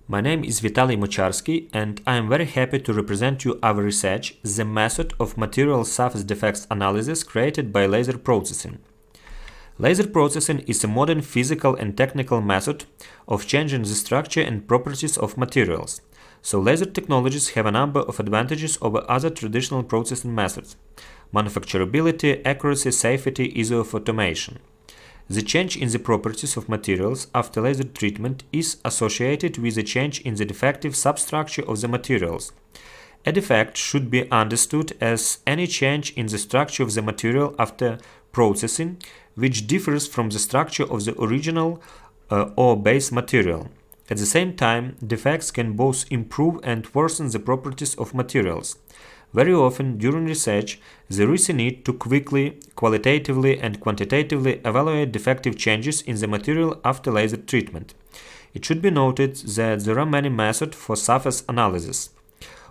My name is Vitalii Mocharskyi, and I am very happy to represent you our research, the method of material surface defects analysis created by laser processing. Laser processing is a modern physical and technical method of changing the structure and properties of materials. So laser technologies have a number of advantages over other traditional processing methods: manufacturability, accuracy, safety, ease of automation. The change in the properties of materials after laser treatment is associated with a change in the defective substructure of the materials. A defect should be understood as any change in the structure of the material after processing, which differs from the structure of the original or base material. At the same time, defects can both improve and worsen the properties of materials. Very often, during research, there is a need to quickly, qualitatively and quantitatively evaluate defective changes in the material after laser treatment. It should be noted that there are many methods for surface analysis.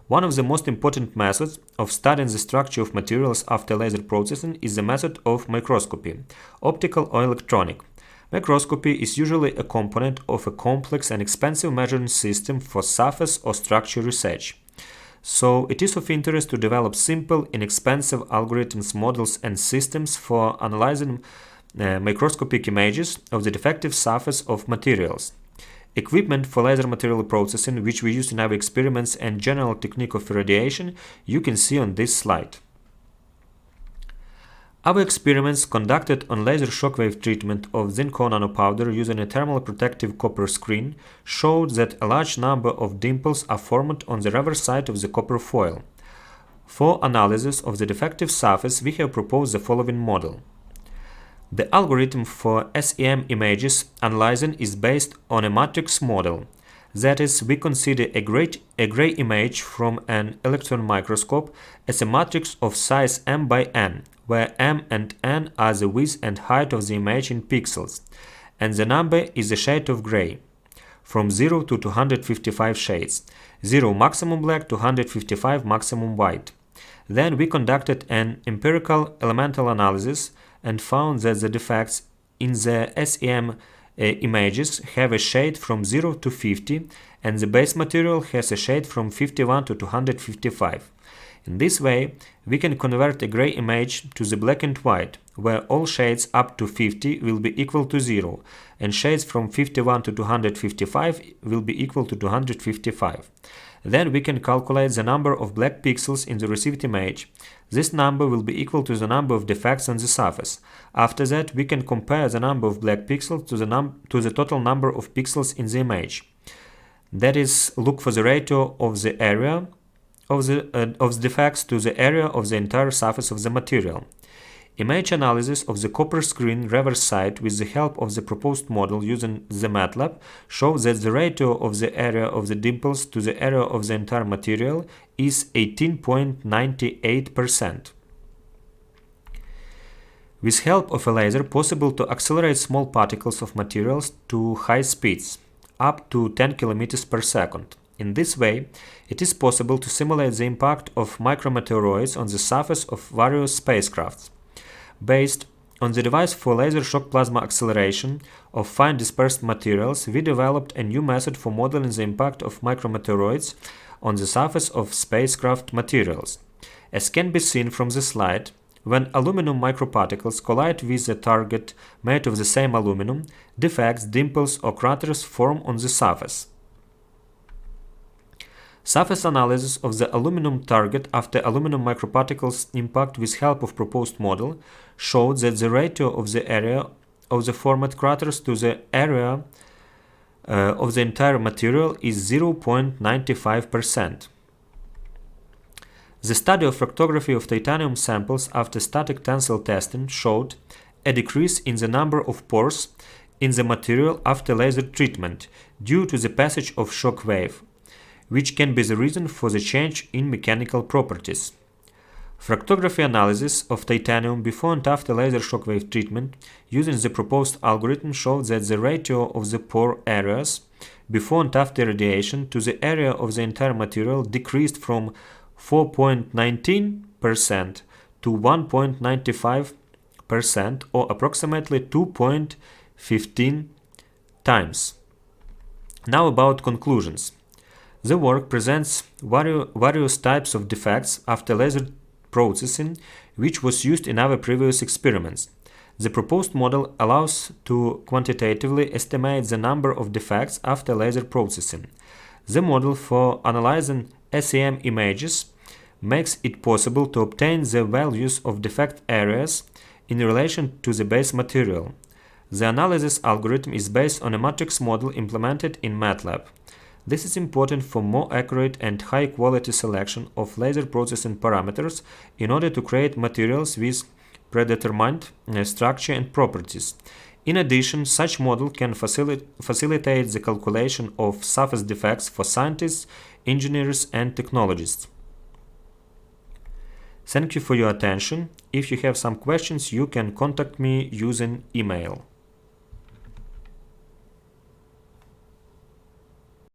One of the most important methods of studying the structure of materials after laser processing is the method of microscopy, optical or electronic. Microscopy is usually a component of a complex and expensive measuring system for surface or structure research. So it is of interest to develop simple, inexpensive algorithms, models, and systems for analyzing microscopic images of the defective surface of materials. Equipment for laser material processing, which we use in our experiments, and general technique of irradiation, you can see on this slide. Our experiments conducted on laser shockwave treatment of zinc nanopowder using a thermal protective copper screen showed that a large number of dimples are formed on the reverse side of the copper foil. For analysis of the defective surface, we have proposed the following model. The algorithm for SEM images analyzing is based on a matrix model. That is, we consider a gray image from an electron microscope as a matrix of size m by n, where m and n are the width and height of the image in pixels, and the number is the shade of gray, from 0 to 255 shades, 0 maximum black to 155 maximum white. Then we conducted an empirical elemental analysis and found that the defects in the SEM images have a shade from 0 to 50, and the base material has a shade from 51 to 255. In this way, we can convert a gray image to the black and white, where all shades up to 50 will be equal to 0, and shades from 51 to 255 will be equal to 255. Then we can calculate the number of black pixels in the received image. This number will be equal to the number of defects on the surface. After that, we can compare the number of black pixels to the total number of pixels in the image. That is, look for the ratio of the area of the defects to the area of the entire surface of the material. Image analysis of the copper screen reverse side with the help of the proposed model using the MATLAB shows that the ratio of the area of the dimples to the area of the entire material is 18.98%. With help of a laser, possible to accelerate small particles of materials to high speeds, up to 10 km per second. In this way, it is possible to simulate the impact of micrometeoroids on the surface of various spacecrafts. Based on the device for laser shock plasma acceleration of fine dispersed materials, we developed a new method for modeling the impact of micrometeoroids on the surface of spacecraft materials. As can be seen from the slide, when aluminum microparticles collide with a target made of the same aluminum, defects, dimples, or craters form on the surface. Surface analysis of the aluminum target after aluminum microparticles impact with help of proposed model showed that the ratio of the area of the formed craters to the area of the entire material is 0.95%. The study of fractography of titanium samples after static tensile testing showed a decrease in the number of pores in the material after laser treatment due to the passage of shock wave, which can be the reason for the change in mechanical properties. Fractography analysis of titanium before and after laser shockwave treatment using the proposed algorithm showed that the ratio of the pore areas before and after radiation to the area of the entire material decreased from 4.19% to 1.95%, or approximately 2.15 times. Now about conclusions. The work presents various types of defects after laser processing, which was used in our previous experiments. The proposed model allows to quantitatively estimate the number of defects after laser processing. The model for analyzing SEM images makes it possible to obtain the values of defect areas in relation to the base material. The analysis algorithm is based on a matrix model implemented in MATLAB. This is important for more accurate and high-quality selection of laser processing parameters in order to create materials with predetermined structure and properties. In addition, such model can facilitate the calculation of surface defects for scientists, engineers, and technologists. Thank you for your attention. If you have some questions, you can contact me using email.